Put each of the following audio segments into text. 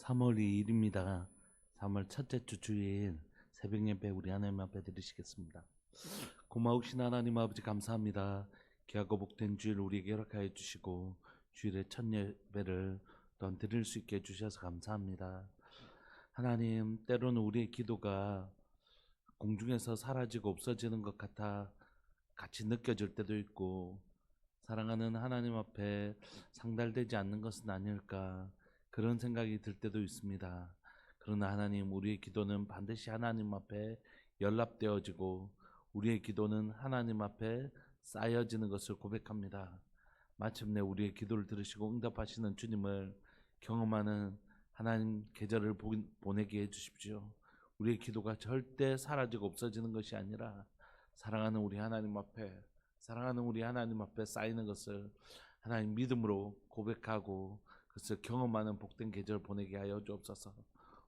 3월 2일입니다. 3월 첫째 주 주일 새벽 예배 우리 하나님 앞에 드리시겠습니다. 고마우신 하나님 아버지 감사합니다. 귀하고 복된 주일 우리에게 허락하여 주시고 주일의 첫 예배를 또한 드릴 수 있게 해주셔서 감사합니다. 하나님, 때로는 우리의 기도가 공중에서 사라지고 없어지는 것 같아 같이 느껴질 때도 있고, 사랑하는 하나님 앞에 상달되지 않는 것은 아닐까 그런 생각이 들 때도 있습니다. 그러나 하나님, 우리의 기도는 반드시 하나님 앞에 연락되어지고 우리의 기도는 하나님 앞에 쌓여지는 것을 고백합니다. 마침내 우리의 기도를 들으시고 응답하시는 주님을 경험하는 하나님 계절을 보내게 해주십시오. 우리의 기도가 절대 사라지고 없어지는 것이 아니라 사랑하는 우리 하나님 앞에 쌓이는 것을 하나님 믿음으로 고백하고 그것을 경험하는 복된 계절 보내게 하여 주옵소서.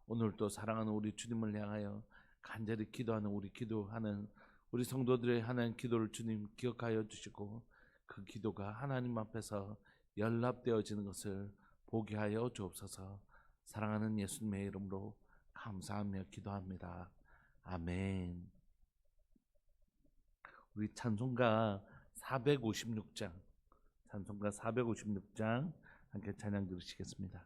오늘도 사랑하는 우리 주님을 향하여 간절히 기도하는 우리 성도들의 하나님 기도를 주님 기억하여 주시고 그 기도가 하나님 앞에서 연락되어지는 것을 보게 하여 주옵소서. 사랑하는 예수님의 이름으로 감사하며 기도합니다. 아멘. 우리 찬송가 456장 함께 찬양 들으시겠습니다.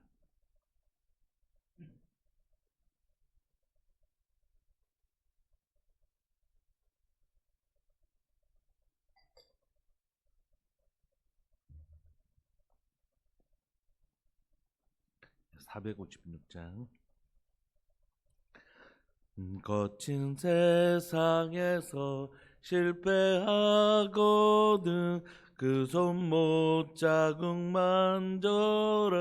거친 세상에서 실패하거든 그 손못 자국 만져라.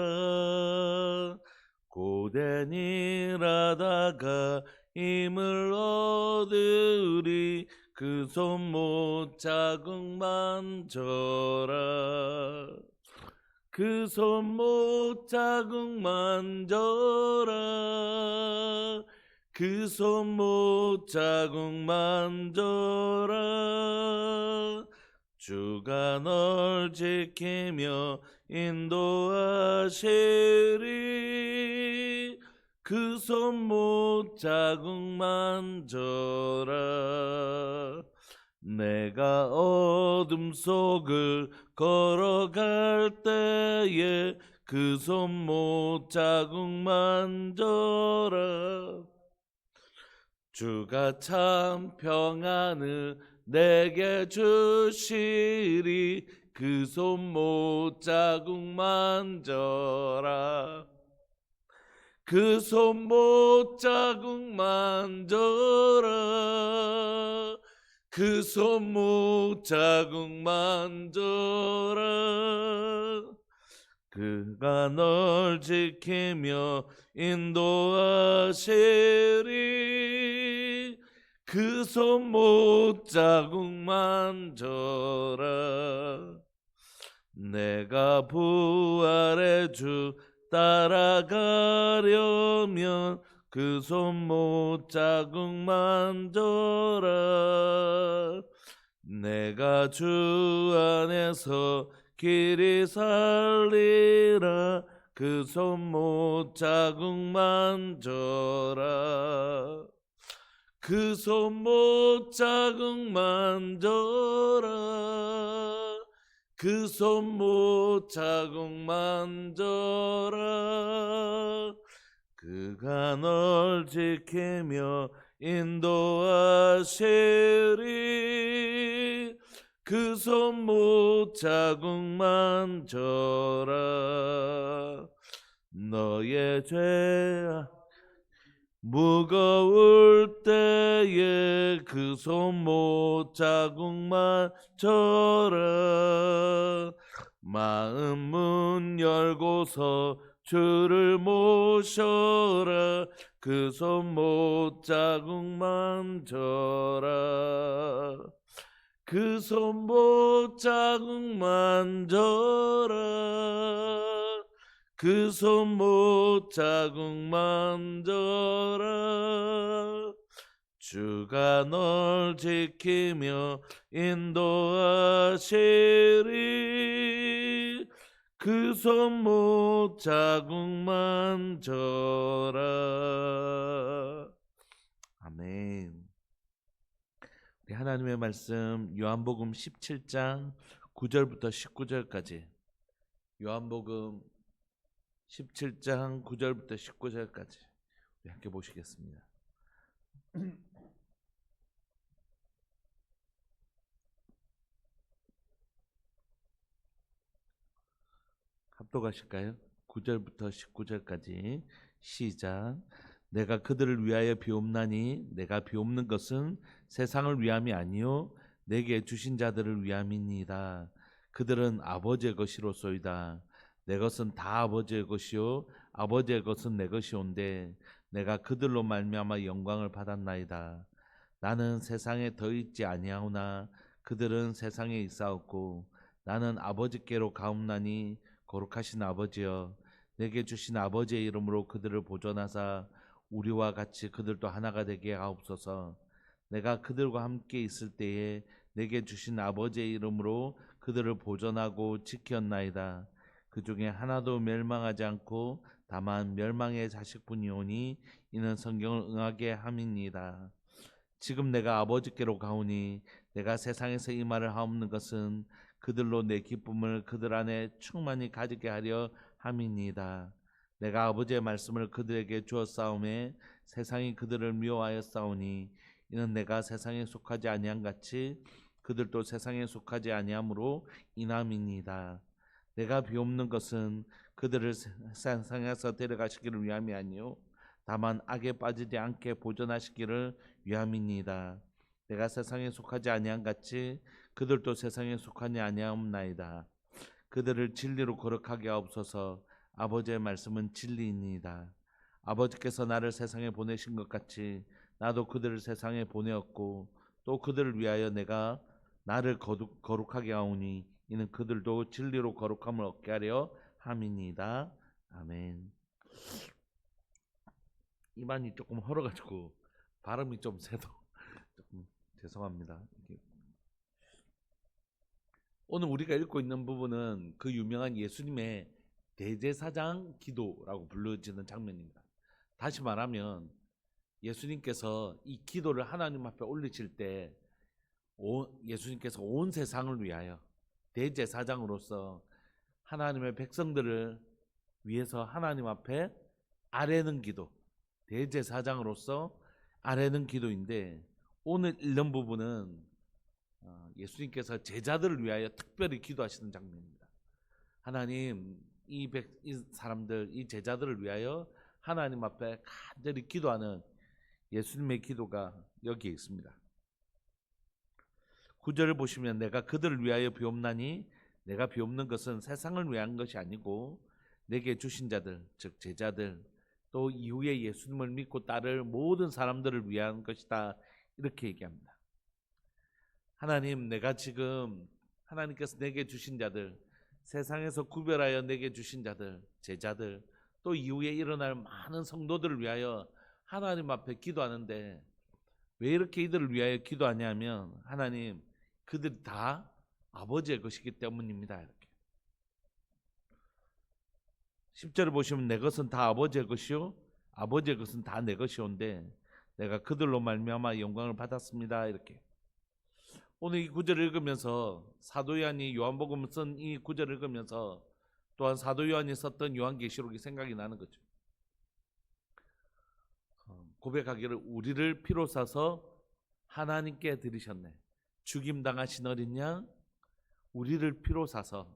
고된 일하다가 힘을 얻으리 그 손못 자국 만져라. 그 손못 자국 만져라. 그 손못 자국 만져라. 주가 널 지키며 인도하시리. 그 손못 자국 만져라. 내가 어둠 속을 걸어갈 때에 그 손못 자국 만져라. 주가 참 평안을 내게 주시리. 그 손못 자국 만져라. 그 손못 자국 만져라. 그 손못 자국 만져라. 그가 널 지키며 인도하시리. 그 손못 자국 만져라. 내가 부활의 주 따라가려면 그 손못 자국 만져라. 내가 주 안에서 길이 살리라. 그 손못 자국 만져라. 그 손못 자국 만져라. 그 손못 자국 만져라. 그가 널 지키며 인도하시리. 그 손못 자국 만져라. 너의 죄 무거울 때에 그 손못 자국 만져라. 마음 문 열고서 주를 모셔라. 그 손못 자국 만져라. 그 손못 자국 만져라. 그 손못 자국 만져라. 주가 널 지키며 인도하시리. 그 손목 자국만 져라. 아멘. 우리 하나님의 말씀 요한복음 17장 9절부터 19절까지, 요한복음 17장 9절부터 19절까지 우리 함께 보시겠습니다. 합독하실까요? 9절부터 19절까지 시작. 내가 그들을 위하여 비옵나니 내가 비옵는 것은 세상을 위함이 아니요 내게 주신 자들을 위함이니이다. 그들은 아버지의 것이로소이다. 내 것은 다 아버지의 것이요 아버지의 것은 내 것이온데 내가 그들로 말미암아 영광을 받았나이다. 나는 세상에 더 있지 아니하오나 그들은 세상에 있사옵고 나는 아버지께로 가옵나니 거룩하신 아버지여, 내게 주신 아버지의 이름으로 그들을 보존하사 우리와 같이 그들도 하나가 되게 하옵소서. 내가 그들과 함께 있을 때에 내게 주신 아버지의 이름으로 그들을 보존하고 지켰나이다. 그 중에 하나도 멸망하지 않고 다만 멸망의 자식뿐이오니 이는 성경을 응하게 함이니이다. 지금 내가 아버지께로 가오니 내가 세상에서 이 말을 하옵는 것은 그들로 내 기쁨을 그들 안에 충만히 가지게 하려 함이니이다. 내가 아버지의 말씀을 그들에게 주었사오매 세상이 그들을 미워하였사오니 이는 내가 세상에 속하지 아니한 같이 그들도 세상에 속하지 아니함으로 인함이니이다. 내가 비옵는 것은 그들을 세상에서 데려가시기를 위함이 아니요 다만 악에 빠지지 않게 보존하시기를 위함이니이다. 내가 세상에 속하지 아니한 같이 그들도 세상에 속하지 아니하옵나이다. 그들을 진리로 거룩하게 하옵소서. 아버지의 말씀은 진리이니이다. 아버지께서 나를 세상에 보내신 것 같이 나도 그들을 세상에 보내었고 또 그들을 위하여 내가 나를 거룩하게 하오니 이는 그들도 진리로 거룩함을 얻게 하려 함이니이다. 아멘. 입안이 조금 헐어가지고 발음이 좀 새도 조금 죄송합니다. 오늘 우리가 읽고 있는 부분은 그 유명한 예수님의 대제사장 기도라고 불려지는 장면입니다. 다시 말하면 예수님께서 이 기도를 하나님 앞에 올리실 때 예수님께서 온 세상을 위하여 대제사장으로서 하나님의 백성들을 위해서 하나님 앞에 아뢰는 기도, 대제사장으로서 아뢰는 기도인데, 오늘 읽는 부분은 예수님께서 제자들을 위하여 특별히 기도하시는 장면입니다. 하나님, 이 사람들, 이 제자들을 위하여 하나님 앞에 간절히 기도하는 예수님의 기도가 여기에 있습니다. 9절을 보시면 내가 그들을 위하여 비옵나니 내가 비옵는 것은 세상을 위한 것이 아니고 내게 주신 자들, 즉 제자들, 또 이후에 예수님을 믿고 따를 모든 사람들을 위한 것이다. 이렇게 얘기합니다. 하나님, 내가 지금 하나님께서 내게 주신 자들, 세상에서 구별하여 내게 주신 자들, 제자들, 또 이후에 일어날 많은 성도들을 위하여 하나님 앞에 기도하는데 왜 이렇게 이들을 위하여 기도하냐면 하나님, 그들이 다 아버지의 것이기 때문입니다. 이렇게 10절을 보시면 내 것은 다 아버지의 것이요 아버지의 것은 다 내 것이온데 내가 그들로 말미암아 영광을 받았습니다. 이렇게 오늘 이 구절을 읽으면서 사도 요한이 요한복음을 쓴 이 구절을 읽으면서 또한 사도 요한이 썼던 요한계시록이 생각이 나는 거죠. 고백하기를 우리를 피로 사서 하나님께 드리셨네. 죽임당하신 어린 양 우리를 피로 사서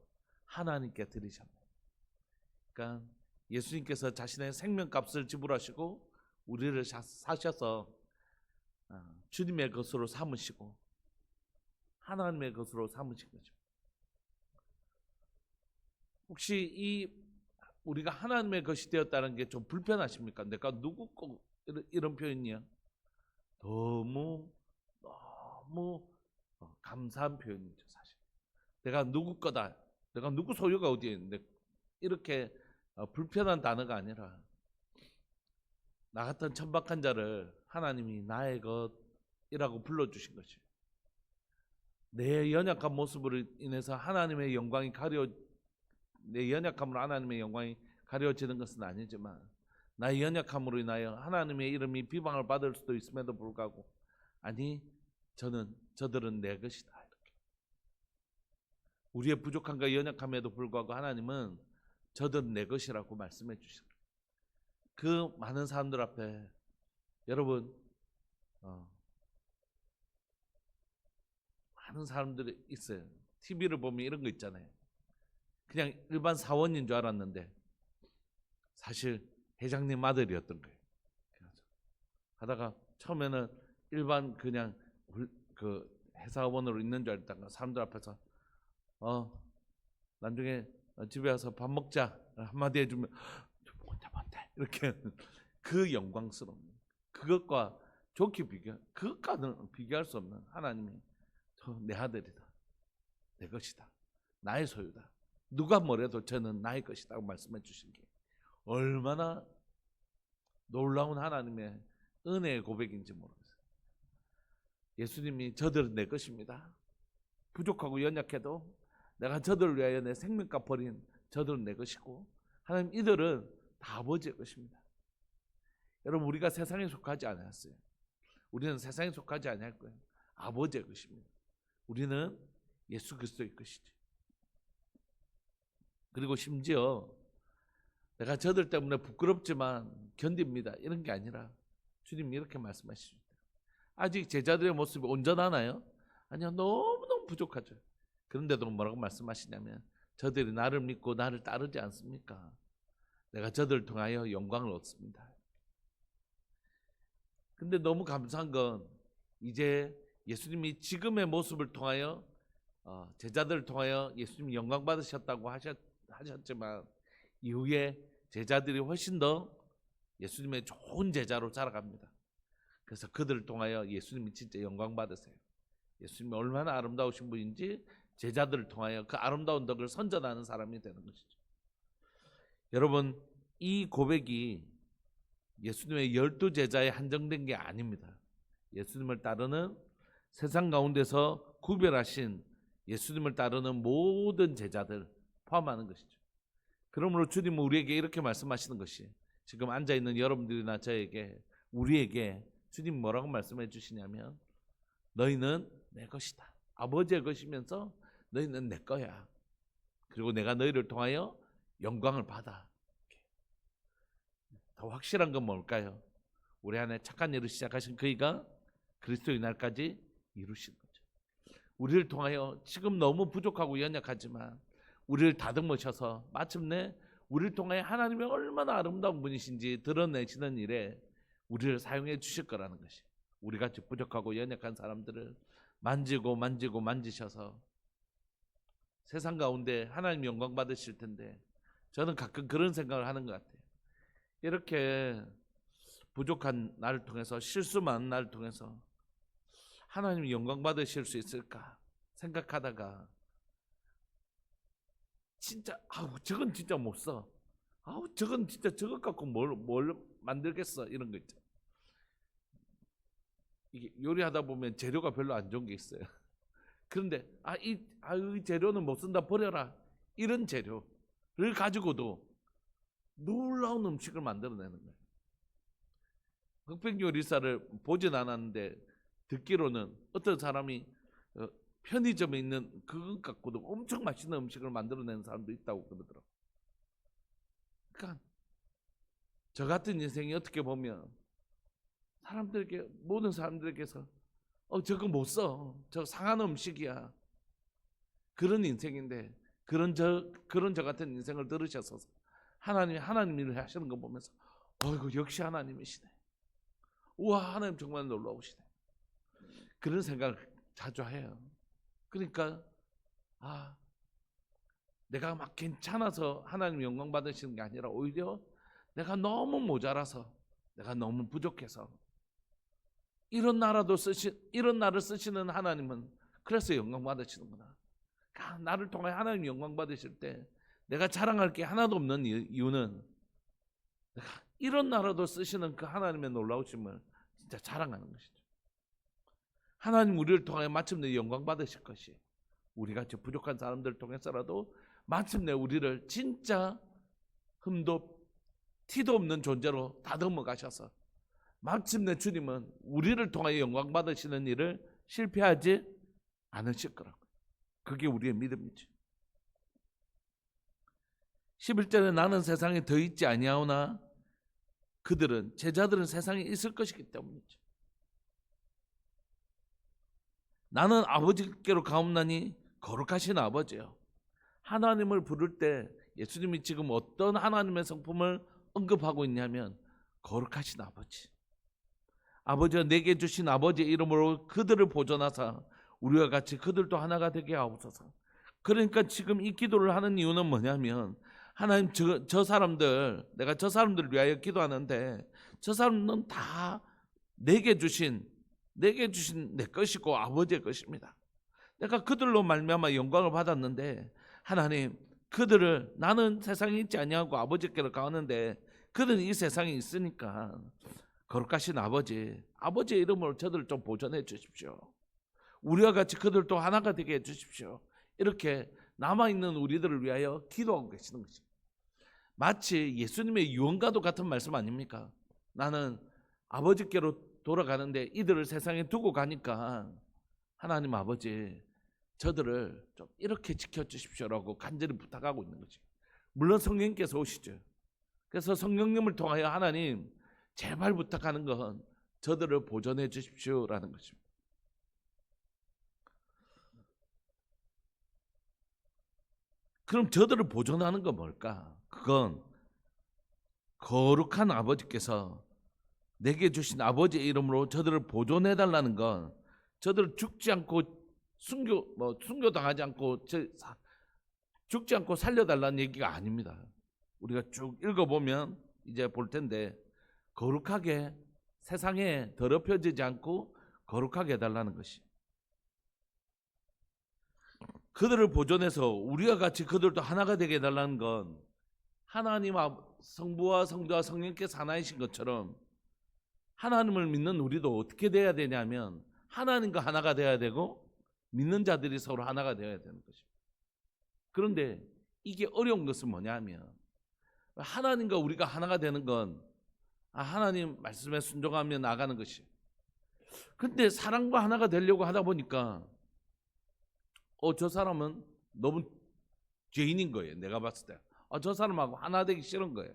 하나님께 드리셨네. 그러니까 예수님께서 자신의 생명값을 지불하시고 우리를 사셔서 주님의 것으로 삼으시고 하나님의 것으로 삼으신 거죠. 혹시 우리가 하나님의 것이 되었다는 게 좀 불편하십니까? 내가 누구 거 이런 표현이야. 너무 감사한 표현이죠, 사실. 내가 누구 거다. 내가 누구 소유가 어디에 있는데 이렇게 불편한 단어가 아니라 나 같은 천박한 자를 하나님이 나의 것이라고 불러주신 것이에요. 내 연약한 모습으로 인해서 하나님의 영광이 가려진 내 연약함으로 하나님의 영광이 가려지는 것은 아니지만 나의 연약함으로 인하여 하나님의 이름이 비방을 받을 수도 있음에도 불구하고 아니 저들은 내 것이다. 이렇게. 우리의 부족함과 연약함에도 불구하고 하나님은 저들은 내 것이라고 말씀해 주시고 그 많은 사람들 앞에 여러분 많은 사람들이 있어요. TV를 보면 이런 거 있잖아요. 그냥 일반 사원인 줄 알았는데 사실 회장님 아들이었던 거예요. 하다가 처음에는 일반 그냥 그 회사원으로 있는 줄 알다가 사람들 앞에서 나중에 집에 와서 밥 먹자 한마디 해주면 뭔데 이렇게 그 영광스러움 그것과 좋게 그것과는 비교할 수 없는 하나님이 내 아들이다, 내 것이다, 나의 소유다. 누가 뭐래도 저는 나의 것이라고 말씀해 주신 게 얼마나 놀라운 하나님의 은혜의 고백인지 모르겠어요. 예수님이 저들은 내 것입니다. 부족하고 연약해도 내가 저들을 위하여 내 생명값 버린 저들은 내 것이고 하나님 이들은 다 아버지의 것입니다. 여러분 우리가 세상에 속하지 않았어요. 우리는 세상에 속하지 않을 거예요. 아버지의 것입니다. 우리는 예수 그리스도의 것이지. 그리고 심지어 내가 저들 때문에 부끄럽지만 견딥니다. 이런 게 아니라 주님이 이렇게 말씀하시죠. 아직 제자들의 모습이 온전하나요? 아니요. 너무너무 부족하죠. 그런데도 뭐라고 말씀하시냐면 저들이 나를 믿고 나를 따르지 않습니까? 내가 저들을 통하여 영광을 얻습니다. 근데 너무 감사한 건 이제 예수님이 지금의 모습을 통하여 제자들을 통하여 예수님이 영광 받으셨다고 하셨지만 이후에 제자들이 훨씬 더 예수님의 좋은 제자로 자라갑니다. 그래서 그들을 통하여 예수님이 진짜 영광 받으세요. 예수님이 얼마나 아름다우신 분인지 제자들을 통하여 그 아름다운 덕을 선전하는 사람이 되는 것이죠. 여러분 이 고백이 예수님의 12제자에 한정된 게 아닙니다. 예수님을 따르는 세상 가운데서 구별하신 예수님을 따르는 모든 제자들 포함하는 것이죠. 그러므로 주님은 우리에게 이렇게 말씀하시는 것이 지금 앉아있는 여러분들이나 저에게 우리에게 주님 뭐라고 말씀해 주시냐면 너희는 내 것이다. 아버지의 것이면서 너희는 내 거야. 그리고 내가 너희를 통하여 영광을 받아. 더 확실한 건 뭘까요? 우리 안에 착한 일을 시작하신 그이가 그리스도의 날까지 이루신 거죠. 우리를 통하여 지금 너무 부족하고 연약하지만 우리를 다듬으셔서 마침내 우리를 통하여 하나님이 얼마나 아름다운 분이신지 드러내시는 일에 우리를 사용해 주실 거라는 것이 우리같이 부족하고 연약한 사람들을 만지셔서 세상 가운데 하나님 영광 받으실 텐데 저는 가끔 그런 생각을 하는 것 같아요. 이렇게 부족한 나를 통해서 실수 많은 나를 통해서 하나님이 영광 받으실 수 있을까 생각하다가 진짜 저건 진짜 못 써. 저건 진짜 저것 갖고 뭘 만들겠어 이런 거 있죠. 이게 요리하다 보면 재료가 별로 안 좋은 게 있어요. 그런데 이 재료는 못 쓴다 버려라 이런 재료를 가지고도 놀라운 음식을 만들어내는 거예요. 흑백 요리사를 보진 않았는데 듣기로는 어떤 사람이 편의점에 있는 그것 갖고도 엄청 맛있는 음식을 만들어내는 사람도 있다고 그러더라고요. 그러니까 저 같은 인생이 어떻게 보면 모든 사람들에게서 저거 못 써. 저 상한 음식이야. 그런 인생인데 그런 저 같은 인생을 들으셔서 하나님 일을 하시는 거 보면서 어이구 역시 하나님이시네. 우와 하나님 정말 놀라우시네. 그런 생각을 자주 해요. 그러니까 내가 막 괜찮아서 하나님 영광 받으시는 게 아니라 오히려 내가 너무 모자라서 내가 너무 부족해서 이런 나를 쓰시는 하나님은 그래서 영광 받으시는구나. 그러니까 나를 통해 하나님 영광 받으실 때 내가 자랑할 게 하나도 없는 이유는 내가 이런 나라도 쓰시는 그 하나님의 놀라우심을 진짜 자랑하는 것이죠. 하나님 우리를 통하여 마침내 영광 받으실 것이 우리같이 부족한 사람들을 통해서라도 마침내 우리를 진짜 흠도 티도 없는 존재로 다듬어 가셔서 마침내 주님은 우리를 통하여 영광 받으시는 일을 실패하지 않으실 거라고. 그게 우리의 믿음이지. 11절에 나는 세상에 더 있지 아니하오나 그들은 제자들은 세상에 있을 것이기 때문이죠. 나는 아버지께로 가옵나니 거룩하신 아버지요. 하나님을 부를 때 예수님이 지금 어떤 하나님의 성품을 언급하고 있냐면 거룩하신 아버지. 아버지가 내게 주신 아버지의 이름으로 그들을 보존하사 우리와 같이 그들도 하나가 되게 하옵소서. 그러니까 지금 이 기도를 하는 이유는 뭐냐면 하나님 저 사람들 내가 저 사람들을 위하여 기도하는데 저 사람은 다 내게 주신 내 것이고 아버지의 것입니다. 내가 그들로 말미암아 영광을 받았는데 하나님 그들을 나는 세상에 있지 아니하고 아버지께로 가는데 그들은 이 세상에 있으니까 거룩하신 아버지의 이름으로 저들을 좀 보존해 주십시오. 우리와 같이 그들도 하나가 되게 해 주십시오. 이렇게 남아있는 우리들을 위하여 기도하고 계시는 것입니다. 마치 예수님의 유언과도 같은 말씀 아닙니까? 나는 아버지께로 돌아가는데 이들을 세상에 두고 가니까 하나님 아버지 저들을 좀 이렇게 지켜주십시오라고 간절히 부탁하고 있는 거지. 물론 성령님께서 오시죠. 그래서 성령님을 통하여 하나님 제발 부탁하는 건 저들을 보존해 주십시오라는 것입니다. 그럼 저들을 보존하는 건 뭘까? 그건 거룩한 아버지께서 내게 주신 아버지의 이름으로 저들을 보존해 달라는 건 저들을 죽지 않고 순교당하지 않고 죽지 않고 살려달라는 얘기가 아닙니다. 우리가 쭉 읽어보면 이제 볼 텐데 거룩하게 세상에 더럽혀지지 않고 거룩하게 해달라는 것이 그들을 보존해서 우리와 같이 그들도 하나가 되게 해달라는 건 하나님 성부와 성자와 성령께서 하나이신 것처럼 하나님을 믿는 우리도 어떻게 돼야 되냐면 하나님과 하나가 돼야 되고 믿는 자들이 서로 하나가 되어야 되는 것입니다. 그런데 이게 어려운 것은 뭐냐면 하나님과 우리가 하나가 되는 건 하나님 말씀에 순종하며 나가는 것이. 근데 사랑과 하나가 되려고 하다 보니까 저 사람은 너무 죄인인 거예요. 내가 봤을 때. 저 사람하고 하나 되기 싫은 거예요.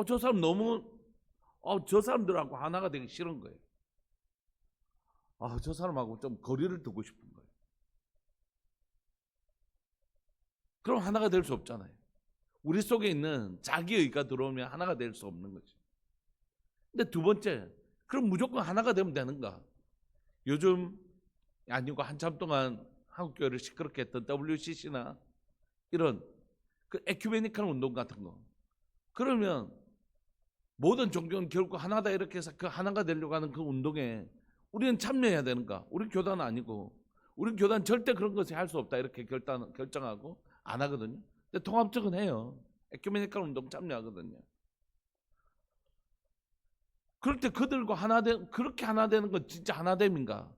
저 사람 너무 저 사람들하고 하나가 되기 싫은 거예요. 저 사람하고 좀 거리를 두고 싶은 거예요. 그럼 하나가 될 수 없잖아요. 우리 속에 있는 자기의가 들어오면 하나가 될 수 없는 거죠. 근데 두 번째, 그럼 무조건 하나가 되면 되는가? 요즘 아니고 한참 동안 한국교회를 시끄럽게 했던 WCC나 이런 그 에큐메니컬 운동 같은 거. 그러면 모든 종교는 결국 하나다 이렇게 해서 그 하나가 되려고 하는 그 운동에 우리는 참여해야 되는가? 우리 교단은 아니고 우리 교단 절대 그런 것을 할 수 없다 이렇게 결정하고 안 하거든요. 근데 통합적은 해요. 에큐메니컬 운동 참여하거든요. 그럴 때 그들과 그렇게 하나 되는 건 진짜 하나됨인가?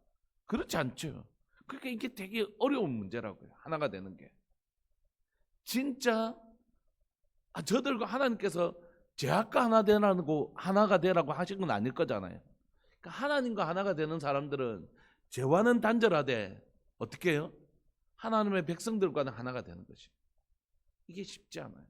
그렇지 않죠. 그러니까 이게 되게 어려운 문제라고요. 하나가 되는 게. 진짜 저들과 하나님께서 제약과 하나가 되라고 하신 건 아닐 거잖아요. 그러니까 하나님과 하나가 되는 사람들은 죄와는 단절하되 어떻게 해요? 하나님의 백성들과는 하나가 되는 것이. 이게 쉽지 않아요.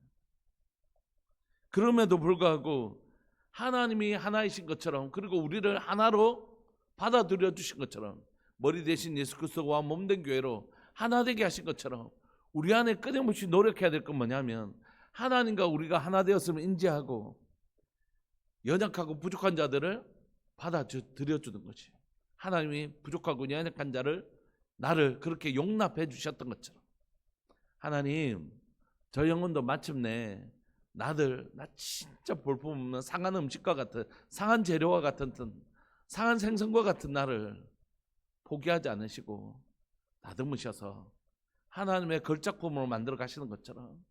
그럼에도 불구하고 하나님이 하나이신 것처럼 그리고 우리를 하나로 받아들여 주신 것처럼 머리 대신 예수 그리스도와 몸된 교회로 하나 되게 하신 것처럼 우리 안에 끊임없이 노력해야 될 건 뭐냐면 하나님과 우리가 하나 되었음을 인지하고 연약하고 부족한 자들을 받아들여 주는 것이 하나님이 부족하고 연약한 나를 그렇게 용납해 주셨던 것처럼 하나님 저 영혼도 마침내 나 진짜 볼품없는 상한 음식과 같은 상한 재료와 같은 상한 생선과 같은 나를 포기하지 않으시고 다듬으셔서 하나님의 걸작품으로 만들어 가시는 것처럼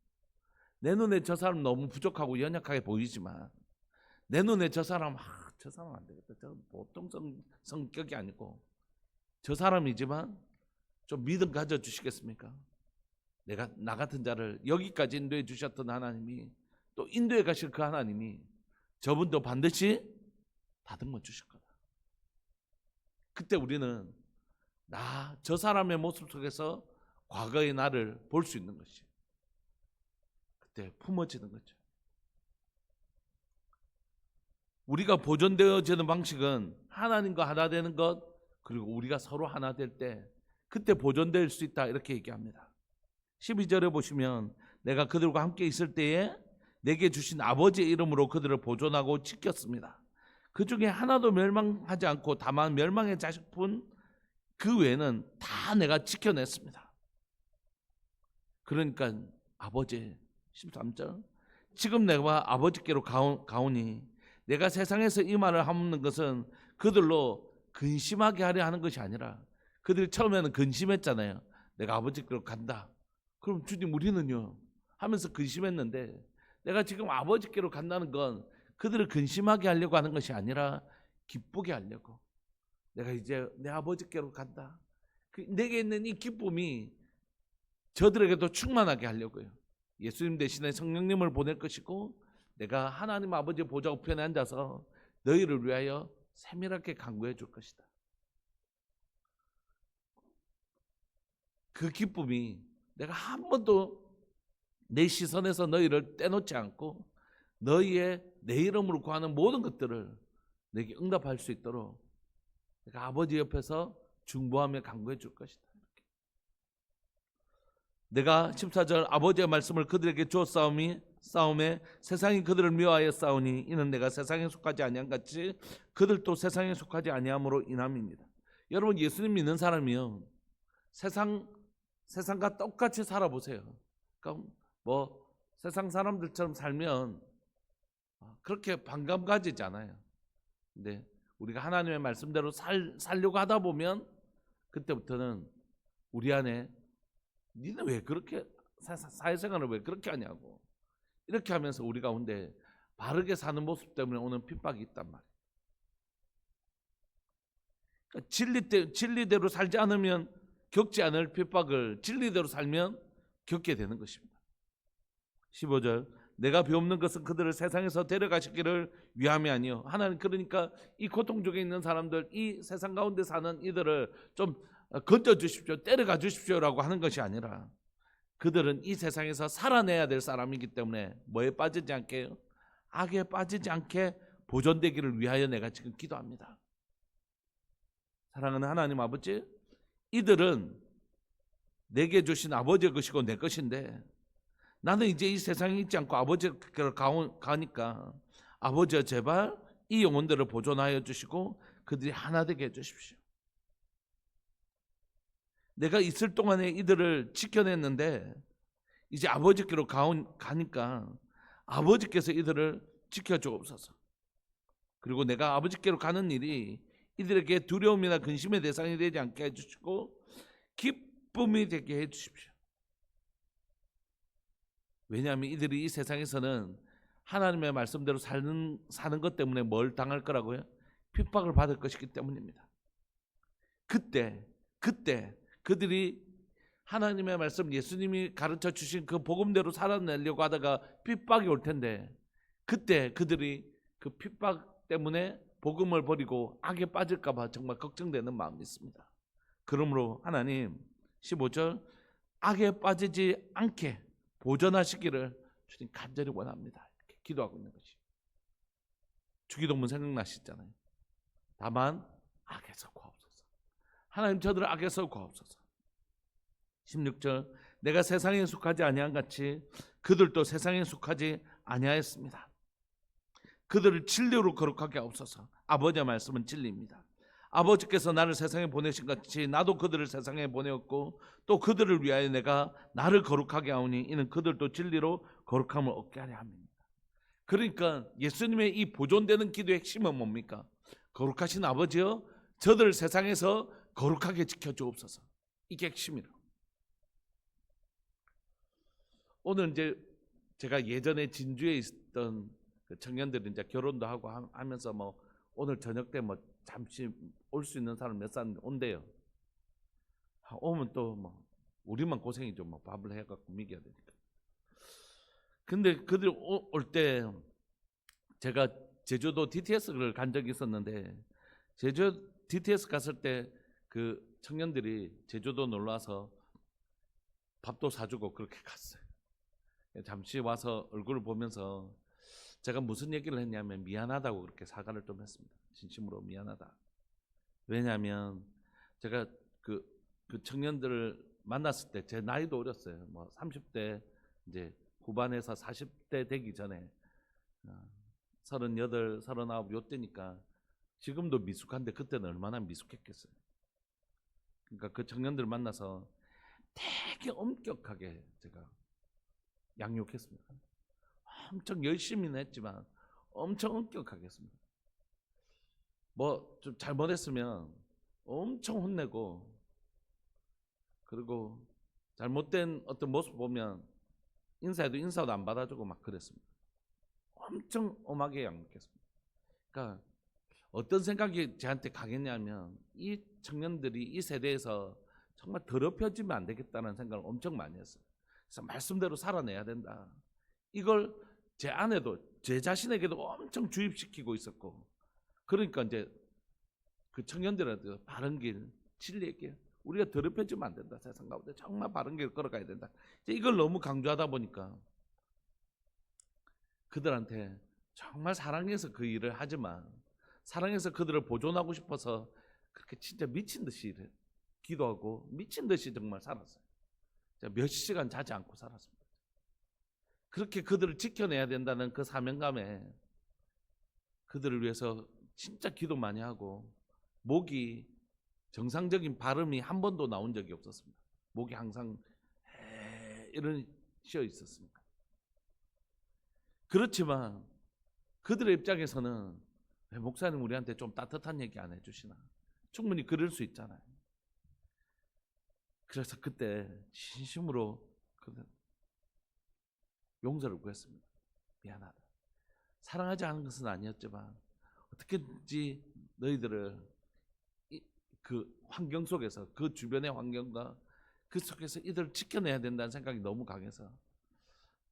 내 눈에 저 사람 너무 부족하고 연약하게 보이지만 내 눈에 저 사람 안 되겠다. 저 보통 성격이 아니고 저 사람이지만 좀 믿음 가져주시겠습니까? 내가 나 같은 자를 여기까지 인도해 주셨던 하나님이 또 인도에 가실 그 하나님이 저분도 반드시 다듬어 주실 거다. 그때 우리는 저 사람의 모습 속에서 과거의 나를 볼 수 있는 것이 그때 품어지는 거죠. 우리가 보존되어지는 방식은 하나님과 하나 되는 것, 그리고 우리가 서로 하나 될 때 그때 보존될 수 있다, 이렇게 얘기합니다. 12절에 보시면 내가 그들과 함께 있을 때에 내게 주신 아버지의 이름으로 그들을 보존하고 지켰습니다. 그 중에 하나도 멸망하지 않고 다만 멸망의 자식뿐 그 외에는 다 내가 지켜냈습니다. 그러니까 아버지, 13절, 지금 내가 아버지께로 가오니 내가 세상에서 이 말을 하는 것은 그들로 근심하게 하려 하는 것이 아니라, 그들이 처음에는 근심했잖아요. 내가 아버지께로 간다. 그럼 주님 우리는요? 하면서 근심했는데, 내가 지금 아버지께로 간다는 건 그들을 근심하게 하려고 하는 것이 아니라 기쁘게 하려고. 내가 이제 내 아버지께로 간다. 내게 있는 이 기쁨이 저들에게도 충만하게 하려고요. 예수님 대신에 성령님을 보낼 것이고, 내가 하나님 아버지의 보좌 우편에 앉아서 너희를 위하여 세밀하게 간구해 줄 것이다. 그 기쁨이 내가 한 번도 내 시선에서 너희를 떼놓지 않고 너희의 내 이름으로 구하는 모든 것들을 내게 응답할 수 있도록 내가 아버지 옆에서 중보하며 간구해 줄 것이다. 내가 14절 아버지의 말씀을 그들에게 주었사오니 싸움에 세상이 그들을 미워하여 싸우니 이는 내가 세상에 속하지 아니한 같이 그들도 세상에 속하지 아니함으로 인함입니다. 여러분, 예수님 믿는 사람이요, 세상과 똑같이 살아보세요. 그러니까 뭐 세상 사람들처럼 살면 그렇게 반감 가지지 않아요. 근데 우리가 하나님의 말씀대로 살려고 하다 보면 그때부터는 우리 안에 니는 왜 그렇게 사회생활을 왜 그렇게 하냐고, 이렇게 하면서 우리 가운데 바르게 사는 모습 때문에 오는 핍박이 있단 말이에요. 그러니까 진리대로 살지 않으면 겪지 않을 핍박을 진리대로 살면 겪게 되는 것입니다. 15절 내가 비옵는 것은 그들을 세상에서 데려가시기를 위함이 아니요. 하나님, 그러니까 이 고통 중에 있는 사람들, 이 세상 가운데 사는 이들을 좀 건져 주십시오, 데려가 주십시오라고 하는 것이 아니라, 그들은 이 세상에서 살아내야 될 사람이기 때문에 뭐에 빠지지 않게, 악에 빠지지 않게 보존되기를 위하여 내가 지금 기도합니다. 사랑하는 하나님 아버지, 이들은 내게 주신 아버지의 것이고 내 것인데, 나는 이제 이 세상에 있지 않고 아버지께로 가니까 아버지여, 제발 이 영혼들을 보존하여 주시고 그들이 하나 되게 해주십시오. 내가 있을 동안에 이들을 지켜냈는데 이제 아버지께로 가니까 아버지께서 이들을 지켜주옵소서. 그리고 내가 아버지께로 가는 일이 이들에게 두려움이나 근심의 대상이 되지 않게 해주시고 기쁨이 되게 해주십시오. 왜냐하면 이들이 이 세상에서는 하나님의 말씀대로 사는 것 때문에 뭘 당할 거라고요? 핍박을 받을 것이기 때문입니다. 그때 그들이 하나님의 말씀, 예수님이 가르쳐 주신 그 복음대로 살아내려고 하다가 핍박이 올 텐데, 그때 그들이 그 핍박 때문에 복음을 버리고 악에 빠질까 봐 정말 걱정되는 마음이 있습니다. 그러므로 하나님, 15절 악에 빠지지 않게 보존하시기를 주님 간절히 원합니다. 이렇게 기도하고 있는 것이. 주기도문 생각나시잖아요. 다만 악에서 구하옵소서. 하나님, 저들을 악에서 구하옵소서. 16절 내가 세상에 속하지 아니한 같이 그들도 세상에 속하지 아니하였습니다. 그들을 진리로 거룩하게 하옵소서. 아버지의 말씀은 진리입니다. 아버지께서 나를 세상에 보내신 같이 나도 그들을 세상에 보내었고 또 그들을 위하여 내가 나를 거룩하게 하오니 이는 그들도 진리로 거룩함을 얻게 하려 함입니다. 그러니까 예수님의 이 보존되는 기도의 핵심은 뭡니까? 거룩하신 아버지여, 저들을 세상에서 거룩하게 지켜주옵소서. 이게 핵심이라고. 오늘 이제 제가 예전에 진주에 있던 그 청년들이 이제 결혼도 하고 하면서 뭐 오늘 저녁 때 뭐 잠시 올 수 있는 사람 몇 사람 온대요. 오면 또 뭐 우리만 고생이죠. 막 밥을 해갖고 먹여야 되니까. 근데 그들 올 때 제가 제주도 DTS를 간 적이 있었는데 제주 DTS 갔을 때 그 청년들이 제주도 놀러 와서 밥도 사주고 그렇게 갔어요. 잠시 와서 얼굴을 보면서 제가 무슨 얘기를 했냐면 미안하다고 그렇게 사과를 좀 했습니다. 진심으로 미안하다. 왜냐하면 제가 그 청년들을 만났을 때 제 나이도 어렸어요. 뭐 30대 이제 후반에서 40대 되기 전에 38, 39 요때니까 지금도 미숙한데 그때는 얼마나 미숙했겠어요. 그러니까 그 청년들 만나서 되게 엄격하게 제가 양육했습니다. 엄청 열심히는 했지만 엄청 엄격하게 했습니다. 뭐 좀 잘못했으면 엄청 혼내고, 그리고 잘못된 어떤 모습 보면 인사해도 인사도 안 받아주고 막 그랬습니다. 엄청 엄하게 양육했습니다. 그러니까 어떤 생각이 저한테 강했냐면 이 청년들이 이 세대에서 정말 더럽혀지면 안 되겠다는 생각을 엄청 많이 했어요. 그래서 말씀대로 살아내야 된다. 이걸 제 아내도 제 자신에게도 엄청 주입시키고 있었고, 그러니까 이제 그 청년들한테 바른 길, 진리의 길, 우리가 더럽혀지면 안 된다. 세상 가운데 정말 바른 길을 걸어가야 된다. 이걸 너무 강조하다 보니까 그들한테 정말 사랑해서 그 일을 하지만 사랑해서 그들을 보존하고 싶어서 그렇게 진짜 미친 듯이 기도하고 미친 듯이 정말 살았어요. 몇 시간 자지 않고 살았습니다. 그렇게 그들을 지켜내야 된다는 그 사명감에 그들을 위해서 진짜 기도 많이 하고, 목이 정상적인 발음이 한 번도 나온 적이 없었습니다. 목이 항상 이런 쉬어 있었습니다. 그렇지만 그들의 입장에서는 왜 목사님 우리한테 좀 따뜻한 얘기 안 해주시나? 충분히 그럴 수 있잖아요. 그래서 그때 진심으로 용서를 구했습니다. 미안하다. 사랑하지 않은 것은 아니었지만 어떻게든지 너희들을 그 환경 속에서, 그 주변의 환경과 그 속에서 이들을 지켜내야 된다는 생각이 너무 강해서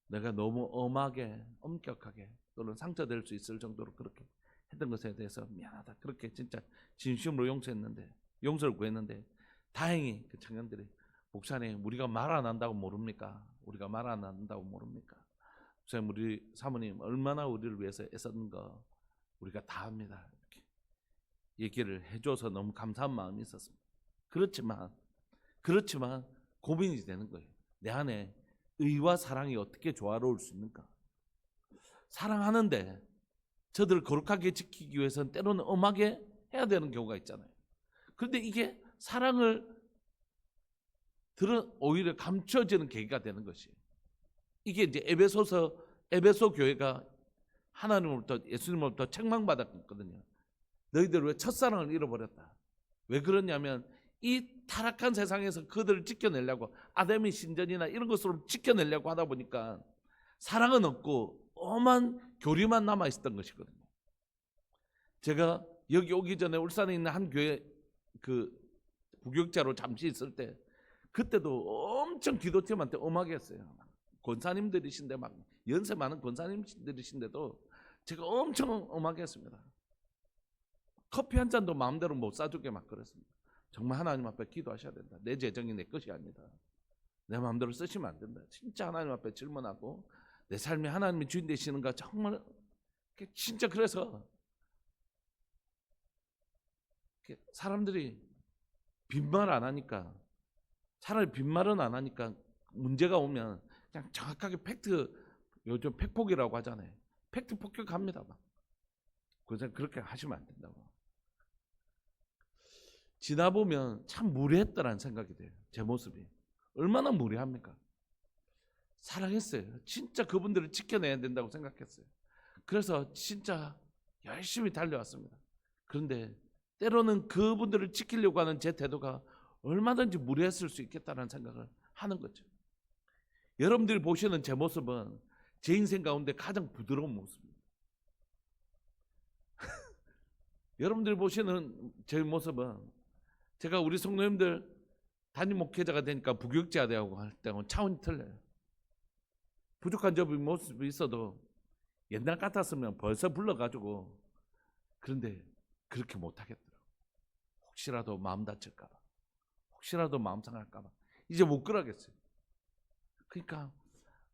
내가 너무 엄하게, 엄격하게 또는 상처될 수 있을 정도로 그렇게 했던 것에 대해서 미안하다. 그렇게 진짜 진심으로 용서를 구했는데 다행히 그 청년들이 목사님 우리가 말 안 한다고 모릅니까? 우리가 말 안 한다고 모릅니까? 목사님 우리 사모님 얼마나 우리를 위해서 애썼는 거 우리가 다 압니다. 이렇게 얘기를 해줘서 너무 감사한 마음이 있었습니다. 그렇지만 고민이 되는 거예요. 내 안에 의와 사랑이 어떻게 조화로울 수 있는가? 사랑하는데 저들을 거룩하게 지키기 위해서는 때로는 엄하게 해야 되는 경우가 있잖아요. 그런데 이게 사랑을 오히려 감춰지는 계기가 되는 것이에요. 이게 이제 에베소 교회가 하나님으로부터, 예수님으로부터 책망받았거든요. 너희들 왜 첫사랑을 잃어버렸다. 왜 그러냐면 이 타락한 세상에서 그들을 지켜내려고 아담의 신전이나 이런 것으로 지켜내려고 하다 보니까 사랑은 없고 엄한 교리만 남아있었던 것이거든요. 제가 여기 오기 전에 울산에 있는 한 교회 그 부교육자로 잠시 있을 때 그때도 엄청 기도팀한테 엄하게 했어요. 권사님들이신데 막 연세 많은 권사님들이신데도 제가 엄청 엄하게 했습니다. 커피 한 잔도 마음대로 못 사주게 막 그랬습니다. 정말 하나님 앞에 기도하셔야 된다. 내 재정이 내 것이 아니다. 내 마음대로 쓰시면 안 된다. 진짜 하나님 앞에 질문하고 내 삶에 하나님이 주인 되시는가 정말 진짜. 그래서 사람들이 빈말 안 하니까, 차라리 빈말은 안 하니까 문제가 오면 그냥 정확하게 팩트, 요즘 팩폭이라고 하잖아요. 팩트 폭격합니다. 막. 그래서 그렇게 하시면 안 된다고. 지나보면 참 무례했다라는 생각이 돼요. 제 모습이 얼마나 무례합니까? 사랑했어요. 진짜 그분들을 지켜내야 된다고 생각했어요. 그래서 진짜 열심히 달려왔습니다. 그런데 때로는 그분들을 지키려고 하는 제 태도가 얼마든지 무례했을 수 있겠다는 생각을 하는 거죠. 여러분들이 보시는 제 모습은 제 인생 가운데 가장 부드러운 모습입니다. 여러분들이 보시는 제 모습은 제가 우리 성도님들 담임 목회자가 되니까 부교육자대하고 할 때하고는 차원이 틀려요. 부족한 점이 모습이 있어도 옛날 같았으면 벌써 불러가지고, 그런데 그렇게 못하겠더라고. 혹시라도 마음 다칠까 봐, 혹시라도 마음 상할까 봐 이제 못 그러겠어요. 그러니까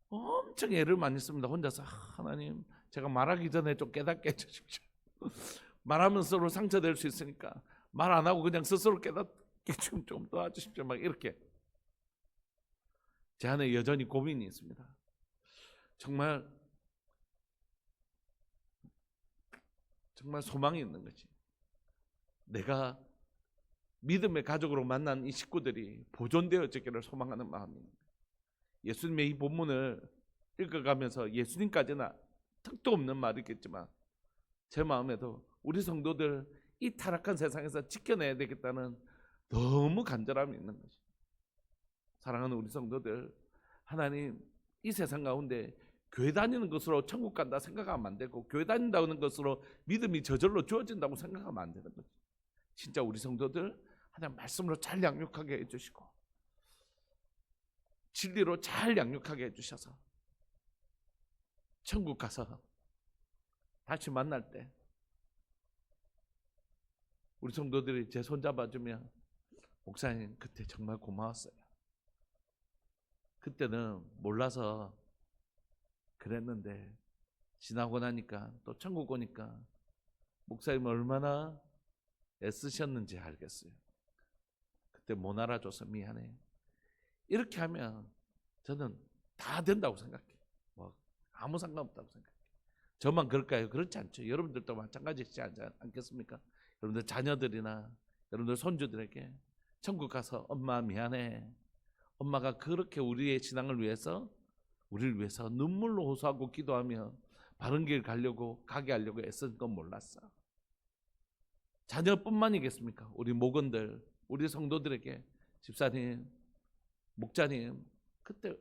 엄청 애를 많이 씁니다. 혼자서 하나님, 제가 말하기 전에 좀 깨닫게 해주십시오. 말하면 서로 상처될 수 있으니까 말 안 하고 그냥 스스로 깨닫게 좀 도와주십시오. 막 이렇게 제 안에 여전히 고민이 있습니다. 정말 소망이 있는 거지. 내가 믿음의 가족으로 만난 이 식구들이 보존되어지기를 소망하는 마음입니다. 예수님의 이 본문을 읽어가면서 예수님까지는 턱도 없는 말이겠지만 제 마음에도 우리 성도들 이 타락한 세상에서 지켜내야 되겠다는 너무 간절함이 있는 거죠. 사랑하는 우리 성도들, 하나님 이 세상 가운데 교회 다니는 것으로 천국 간다 생각하면 안 되고, 교회 다닌다는 것으로 믿음이 저절로 주어진다고 생각하면 안 되는 거죠. 진짜 우리 성도들 하나님 말씀으로 잘 양육하게 해주시고 진리로 잘 양육하게 해주셔서 천국 가서 다시 만날 때 우리 성도들이 제 손 잡아주면, 목사님 그때 정말 고마웠어요, 그때는 몰라서 그랬는데 지나고 나니까 또 천국 오니까 목사님 얼마나 애쓰셨는지 알겠어요. 그때 못 알아줘서 미안해. 이렇게 하면 저는 다 된다고 생각해요. 뭐 아무 상관없다고 생각해요. 저만 그럴까요? 그렇지 않죠. 여러분들도 마찬가지지 않겠습니까? 여러분들 자녀들이나 여러분들 손주들에게 천국 가서 엄마 미안해, 엄마가 그렇게 우리의 신앙을 위해서, 우리를 위해서 눈물로 호소하고 기도하며 바른 길 가게 하려고 애쓴 건 몰랐어. 자녀뿐만이겠습니까? 우리 목원들, 우리 성도들에게 집사님, 목자님, 그때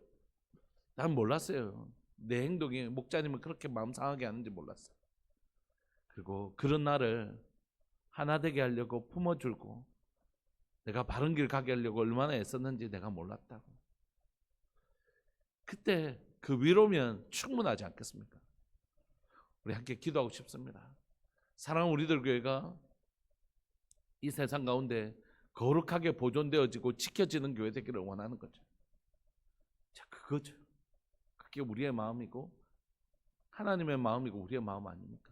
난 몰랐어요. 내 행동이 목자님을 그렇게 마음 상하게 하는지 몰랐어요. 그리고 그런 나를 하나 되게 하려고 품어주고 내가 바른 길 가게 하려고 얼마나 애썼는지 내가 몰랐다고. 그때 그 위로면 충분하지 않겠습니까? 우리 함께 기도하고 싶습니다. 사랑하는 우리들 교회가 이 세상 가운데 거룩하게 보존되어지고 지켜지는 교회 되기를 원하는 거죠. 자, 그거죠. 그게 우리의 마음이고 하나님의 마음이고 우리의 마음 아닙니까?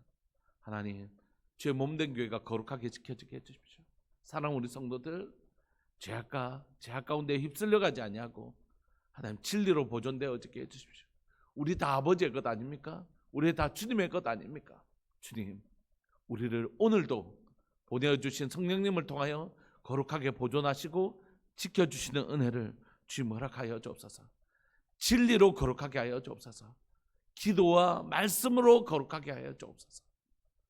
하나님, 주의 몸된 교회가 거룩하게 지켜지게 해주십시오. 사랑하는 우리 성도들, 죄악 가운데 휩쓸려가지 아니하고 하나님 진리로 보존되어지게 해주십시오. 우리 다 아버지의 것 아닙니까? 우리 다 주님의 것 아닙니까? 주님, 우리를 오늘도 보내주신 성령님을 통하여 거룩하게 보존하시고 지켜주시는 은혜를 주님 허락하여 주옵소서. 진리로 거룩하게 하여 주옵소서. 기도와 말씀으로 거룩하게 하여 주옵소서.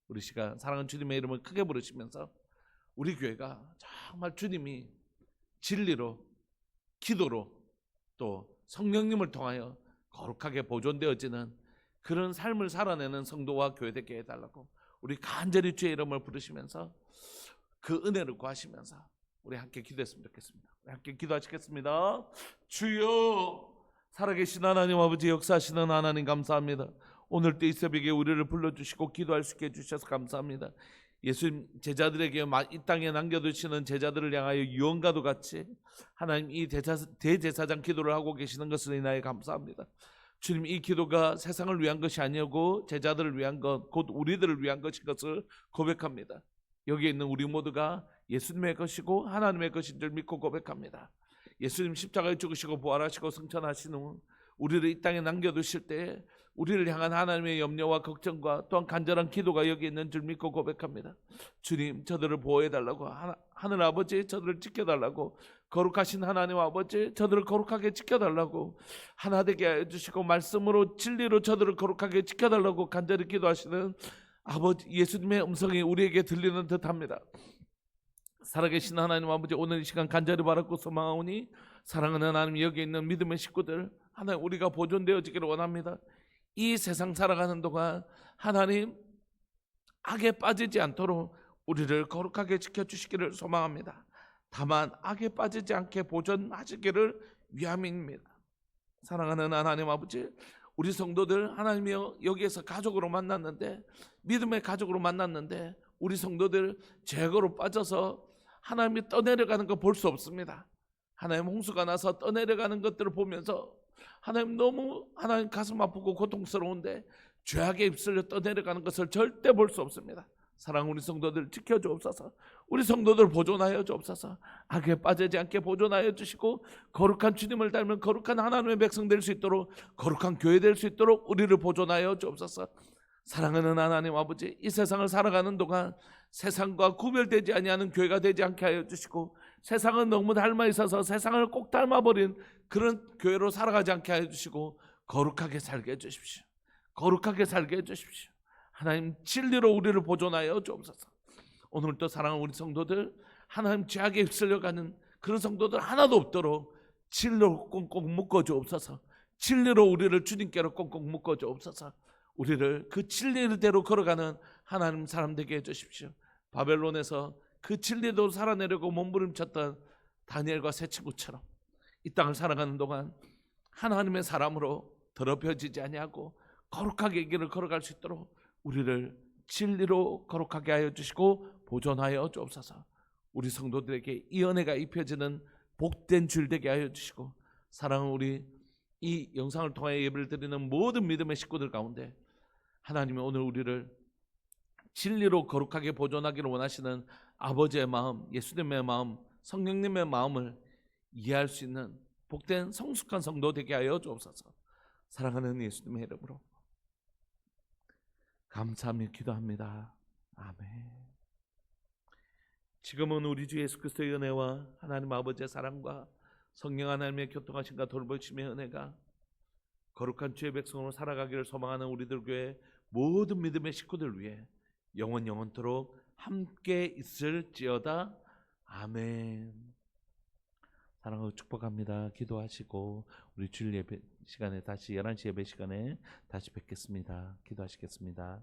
우리 시간 사랑하는 주님의 이름을 크게 부르시면서 우리 교회가 정말 주님이 진리로, 기도로, 또 성령님을 통하여 거룩하게 보존되어지는 그런 삶을 살아내는 성도와 교회 되게 해달라고 우리 간절히 주의 이름을 부르시면서 그 은혜를 구하시면서 우리 함께 기도했으면 좋겠습니다. 우리 함께 기도하시겠습니다. 주여, 살아계신 하나님 아버지, 역사하시는 하나님 감사합니다. 오늘 또 이 새벽에 우리를 불러주시고 기도할 수 있게 해주셔서 감사합니다. 예수님 제자들에게 이 땅에 남겨두시는 제자들을 향하여 유언과도 같이 하나님 이 대제사장 기도를 하고 계시는 것을 인하여 감사합니다. 주님, 이 기도가 세상을 위한 것이 아니고 제자들을 위한 것, 곧 우리들을 위한 것인 것을 고백합니다. 여기에 있는 우리 모두가 예수님의 것이고 하나님의 것인 줄 믿고 고백합니다. 예수님 십자가에 죽으시고 부활하시고 승천하신 후 우리를 이 땅에 남겨두실 때 우리를 향한 하나님의 염려와 걱정과 또한 간절한 기도가 여기 있는 줄 믿고 고백합니다. 주님, 저들을 보호해달라고, 하늘 아버지 저들을 지켜달라고, 거룩하신 하나님 아버지 저들을 거룩하게 지켜달라고, 하나 되게 해주시고 말씀으로 진리로 저들을 거룩하게 지켜달라고 간절히 기도하시는 아버지 예수님의 음성이 우리에게 들리는 듯합니다. 살아계신 하나님 아버지, 오늘 이 시간 간절히 바라고 소망하오니 사랑하는 하나님, 여기 있는 믿음의 식구들 하나님, 우리가 보존되어지기를 원합니다. 이 세상 살아가는 동안 하나님 악에 빠지지 않도록 우리를 거룩하게 지켜주시기를 소망합니다. 다만 악에 빠지지 않게 보존하시기를 위함입니다. 사랑하는 하나님 아버지, 우리 성도들 하나님이 여기에서 가족으로 만났는데, 믿음의 가족으로 만났는데 우리 성도들 죄거로 빠져서 하나님이 떠내려가는 거 볼 수 없습니다. 하나님 홍수가 나서 떠내려가는 것들을 보면서 하나님 너무 하나님 가슴 아프고 고통스러운데 죄악에 휩쓸려 떠내려가는 것을 절대 볼 수 없습니다. 사랑 우리 성도들 지켜주옵소서. 우리 성도들 보존하여 주옵소서. 악에 빠지지 않게 보존하여 주시고 거룩한 주님을 닮은 거룩한 하나님의 백성 될 수 있도록, 거룩한 교회 될 수 있도록 우리를 보존하여 주옵소서. 사랑하는 하나님 아버지, 이 세상을 살아가는 동안 세상과 구별되지 아니하는 교회가 되지 않게 하여 주시고, 세상은 너무 닮아 있어서 세상을 꼭 닮아버린 그런 교회로 살아가지 않게 하여 주시고, 거룩하게 살게 해주십시오. 거룩하게 살게 해주십시오. 하나님 진리로 우리를 보존하여 주옵소서. 오늘도 사랑하는 우리 성도들, 하나님 죄악에 휩쓸려가는 그런 성도들 하나도 없도록 진리로 꽁꽁 묶어 주옵소서. 진리로 우리를 주님께로 꽁꽁 묶어 주옵소서. 우리를 그 진리대로 걸어가는 하나님 사람 되게 해주십시오. 바벨론에서 그 진리대로 살아내려고 몸부림쳤던 다니엘과 세 친구처럼 이 땅을 살아가는 동안 하나님의 사람으로 더럽혀지지 아니하고 거룩하게 이 길을 걸어갈 수 있도록 우리를 진리로 거룩하게 하여 주시고 보존하여 주옵소서. 우리 성도들에게 이 은혜가 입혀지는 복된 줄 되게 하여 주시고, 사랑하는 우리 이 영상을 통하여 예배를 드리는 모든 믿음의 식구들 가운데 하나님이 오늘 우리를 진리로 거룩하게 보존하기를 원하시는 아버지의 마음, 예수님의 마음, 성령님의 마음을 이해할 수 있는 복된 성숙한 성도 되게 하여 주옵소서. 사랑하는 예수님의 이름으로 감사하며 기도합니다. 아멘. 지금은 우리 주 예수 그리스도의 은혜와 하나님 아버지의 사랑과 성령 하나님의 교통하심과 돌보심의 은혜가 거룩한 주의 백성으로 살아가기를 소망하는 우리들 교회 모든 믿음의 식구들 위해 영원토록 함께 있을지어다. 아멘. 사랑하고 축복합니다. 기도하시고 우리 주일 예배 시간에 다시 11시 예배 시간에 다시 뵙겠습니다. 기도하시겠습니다.